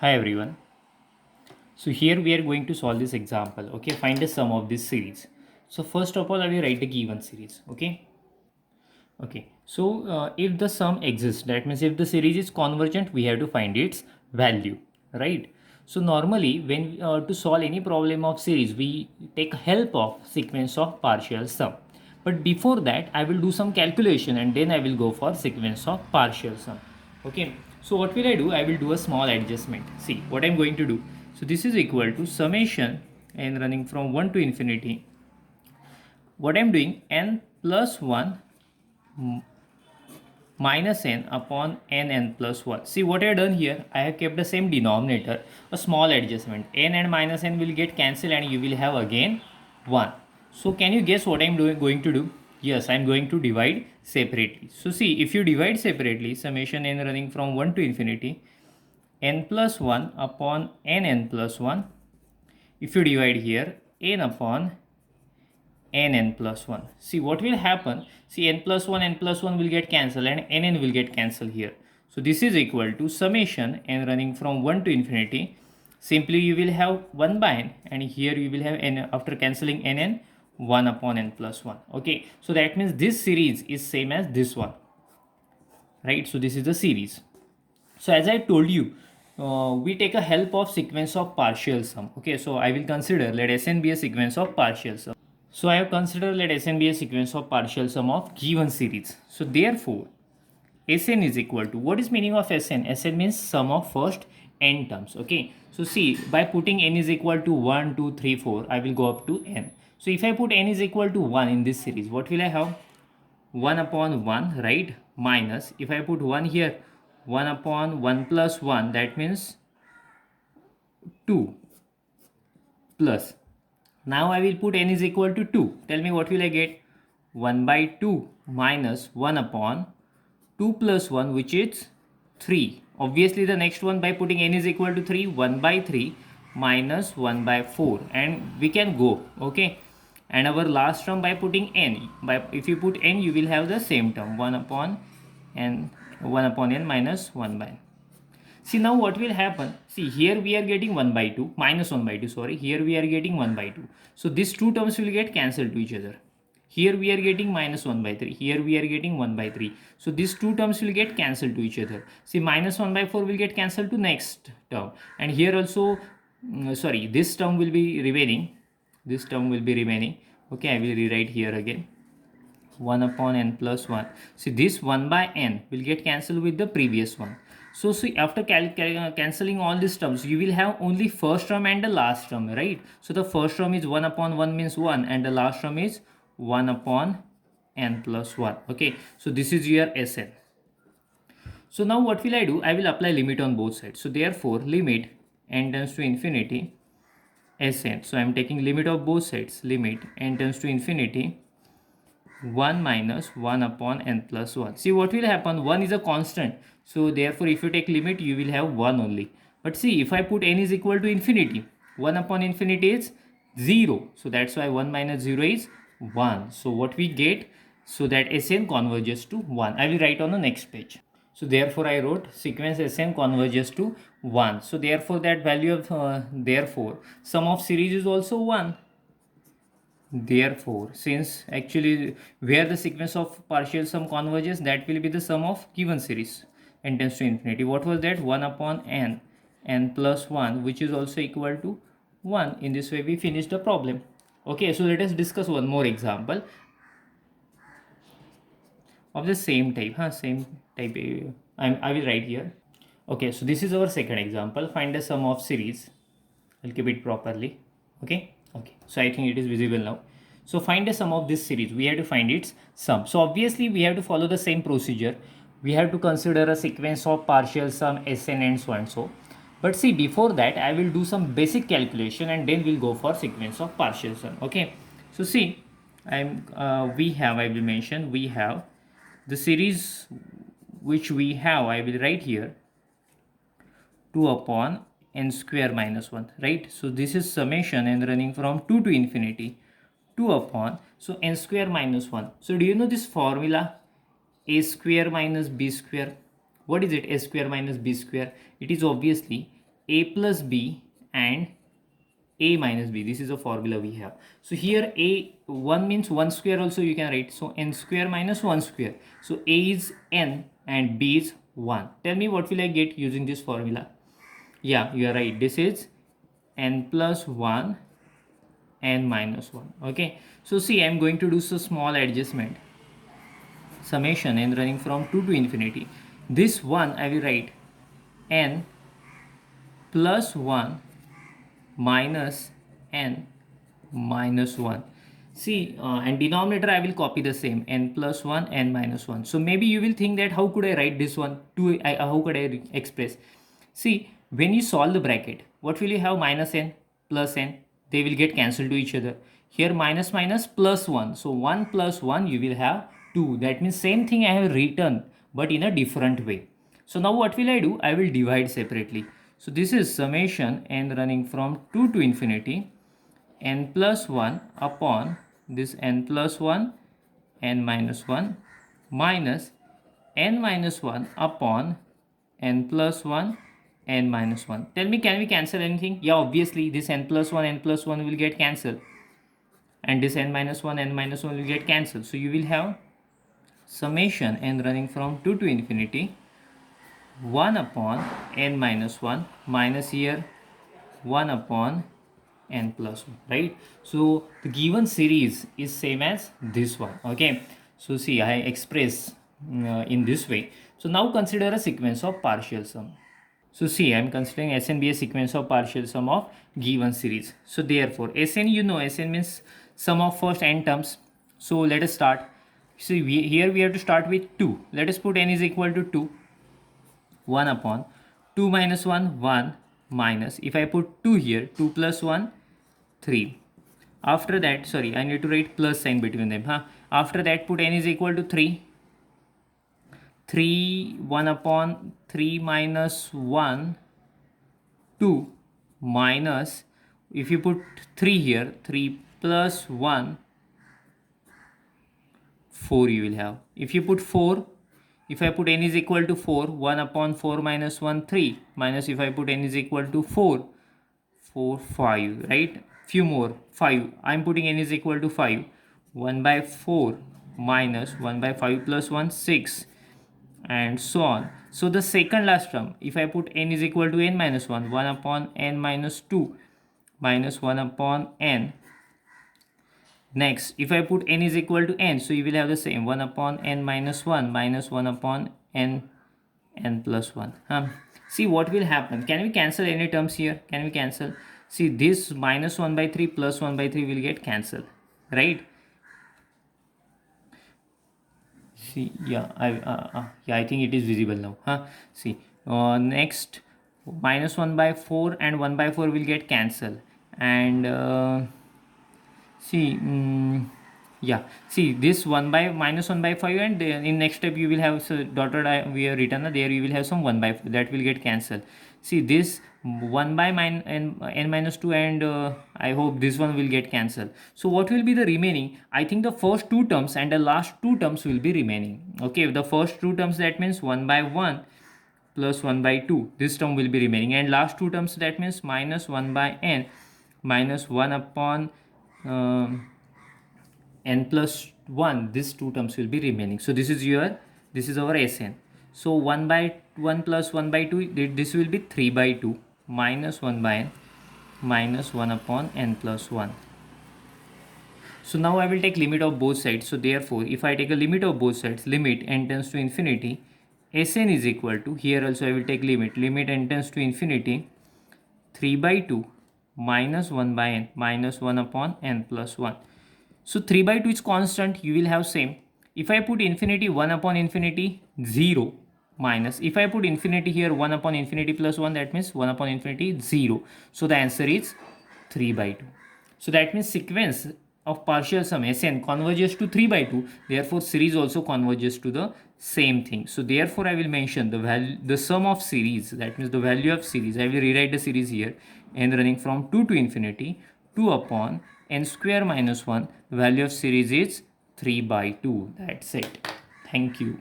Hi everyone. So here we are going to solve this example. Okay, find the sum of this series. So first of all, I will write the given series. Okay. Okay. So if the sum exists, that means if the series is convergent, we have to find its value, right? So normally, when to solve any problem of series, we take help of sequence of partial sum. But before that, I will do some calculation and then I will go for sequence of partial sum. Okay. So what will I do? I will do a small adjustment. See what I'm going to do. So this is equal to summation and running from 1 to infinity. What I'm doing, n plus 1 minus n upon n plus 1. See what I have done here, I have kept the same denominator, a small adjustment. N and minus n will get cancelled and you will have again 1. So can you guess what I am going to do? Yes, I am going to divide separately. So see, if you divide separately, summation n running from 1 to infinity, n plus 1 upon n plus 1. If you divide here, n upon n plus 1. See what will happen. See n plus 1 will get cancelled and n will get cancelled here. So this is equal to summation n running from 1 to infinity. Simply you will have 1 by n and here you will have n after cancelling n 1 upon n plus 1. Okay, so that means this series is same as this one, right? So this is the series. So as I told you, we take a help of sequence of partial sum. Okay, so I will consider let Sn be a sequence of partial sum. So I have considered let Sn be a sequence of partial sum of given series. So therefore, Sn is equal to, what is meaning of Sn? Sn means sum of first n terms. Okay. So see, by putting n is equal to 1, 2, 3, 4, I will go up to n. So if I put n is equal to 1 in this series, what will I have? 1 upon 1, right? Minus, if I put 1 here, 1 upon 1 plus 1, that means 2 plus. Now I will put n is equal to 2. Tell me what will I get? 1 by 2 minus 1 upon 2 plus 1, which is 3. Obviously the next one, by putting n is equal to 3, 1 by 3 minus 1 by 4, and we can go. Okay, and our last term by putting n, by if you put n you will have the same term, 1 upon n, 1 upon n minus 1 by n. See now what will happen. See here we are getting 1 by 2 minus 1 by 2, sorry, here we are getting 1 by 2. So these two terms will get cancelled to each other. Here we are getting minus 1 by 3, here we are getting 1 by 3. So these two terms will get cancelled to each other. See, minus 1 by 4 will get cancelled to next term, and here also sorry, this term will be remaining, this term will be remaining. Okay, I will rewrite here again, 1 upon n plus 1. See, this 1 by n will get cancelled with the previous one. So see, after cancelling all these terms, you will have only first term and the last term, right? So the first term is 1 upon 1 means 1, and the last term is 1 upon n plus 1. Okay, so this is your Sn. So now what will I do? I will apply limit on both sides. So therefore, limit n tends to infinity Sn. So I am taking limit of both sides. Limit n tends to infinity 1 minus 1 upon n plus 1. See what will happen? 1 is a constant. So therefore, if you take limit, you will have 1 only. But see, if I put n is equal to infinity, 1 upon infinity is 0. So that's why 1 minus 0 is 1. So what we get? So that Sn converges to 1. I will write on the next page. So therefore, I wrote sequence Sn converges to 1. So therefore, that value of therefore sum of series is also 1. Therefore, since actually where the sequence of partial sum converges, that will be the sum of given series n tends to infinity. What was that? 1 upon n plus 1, which is also equal to 1. In this way, we finish the problem. Okay, so let us discuss one more example of the same type. Same type. I will write here. Okay, so this is our second example. Find the sum of series. I'll keep it properly. Okay, so I think it is visible now. So find the sum of this series. We have to find its sum. So obviously we have to follow the same procedure. We have to consider a sequence of partial sum Sn and so and so. But see, before that I will do some basic calculation and then we'll go for sequence of partial sum. Okay, so see, I will mention we have the series which we have. I will write here 2 upon n square minus 1, right? So this is summation and running from 2 to infinity, 2 upon, so n square minus 1. So do you know this formula? A square minus b square. What is it? A square minus b square. It is obviously a plus b and a minus b. This is a formula we have. So here a 1 means 1 square also you can write. So n square minus 1 square. So a is n and b is 1. Tell me what will I get using this formula? Yeah, you are right. This is n plus 1 n minus 1. Okay. So see, I am going to do some small adjustment. Summation n running from 2 to infinity. This 1 I will write n plus 1 minus n minus 1. See, and denominator I will copy the same, n plus 1 n minus 1. So maybe you will think that how could I write this one to how could I express? See, when you solve the bracket, what will you have? Minus n plus n, they will get cancelled to each other. Here minus minus plus 1, so 1 plus 1 you will have 2. That means same thing I have written but in a different way. So now what will I do? I will divide separately. So this is summation n running from 2 to infinity n plus 1 upon this n plus 1 n minus 1 minus n minus 1 upon n plus 1 n minus 1. Tell me, can we cancel anything? Yeah, obviously this n plus 1 will get cancelled and this n minus 1 will get cancelled. So you will have summation n running from 2 to infinity 1 upon n minus 1 minus here 1 upon n plus 1, right? So the given series is same as this one. Okay, so see, I express in this way. So now consider a sequence of partial sum. So see, I am considering Sn be a sequence of partial sum of given series. So therefore Sn, you know, Sn means sum of first n terms. So let us start. See, here we have to start with 2. Let us put n is equal to 2. 1 upon 2 minus 1 1 minus, if I put 2 here, 2 plus 1 3. After that, sorry, I need to write plus sign between them. After that, put n is equal to 3. 3 1 upon 3 minus 1 2 minus, if you put 3 here, 3 plus 1 4 you will have. If you put 4, if I put n is equal to 4, 1 upon 4 minus 1 3 minus, if I put n is equal to 4 4 5, right? Few more, 5. I'm putting n is equal to 5. 1 by 4 minus 1 by 5 plus 1 6 and so on. So the second last term, if I put n is equal to n minus 1, 1 upon n minus 2 minus 1 upon n. Next, if I put n is equal to n, so you will have the same 1 upon n minus 1 minus 1 upon n plus 1. See what will happen. Can we cancel any terms here? Can we cancel? See, this minus 1 by 3 plus 1 by 3 will get cancelled, right? See, yeah, I think it is visible now. See, next minus 1 by 4 and 1 by 4 will get cancelled, and see, yeah, see this 1 by minus 1 by 5, and in next step you will have, so dotted we have written there, you will have some 1 by 4 that will get cancelled. See this 1 by n minus 2, and I hope this one will get cancelled. So what will be the remaining? I think the first two terms and the last two terms will be remaining. Okay, the first two terms, that means 1 by 1 plus 1 by 2, this term will be remaining, and last two terms, that means minus 1 by n minus 1 upon n plus 1, these two terms will be remaining. So this is our Sn. So 1 by 1 plus 1 by 2, this will be 3 by 2 minus 1 by n minus 1 upon n plus 1. So now I will take limit of both sides. So therefore, if I take a limit of both sides, limit n tends to infinity, Sn is equal to, here also I will take limit n tends to infinity 3 by 2 minus 1 by n minus 1 upon n plus 1. So 3 by 2 is constant, you will have same. If I put infinity, 1 upon infinity 0 minus, if I put infinity here, 1 upon infinity plus 1, that means 1 upon infinity 0. So the answer is 3 by 2. So that means sequence of partial sum Sn converges to 3 by 2. Therefore series also converges to the same thing. So therefore I will mention the value, the sum of series, that means the value of series. I will rewrite the series here, n running from 2 to infinity 2 upon n square minus 1. The value of series is 3 by 2. That's it. Thank you.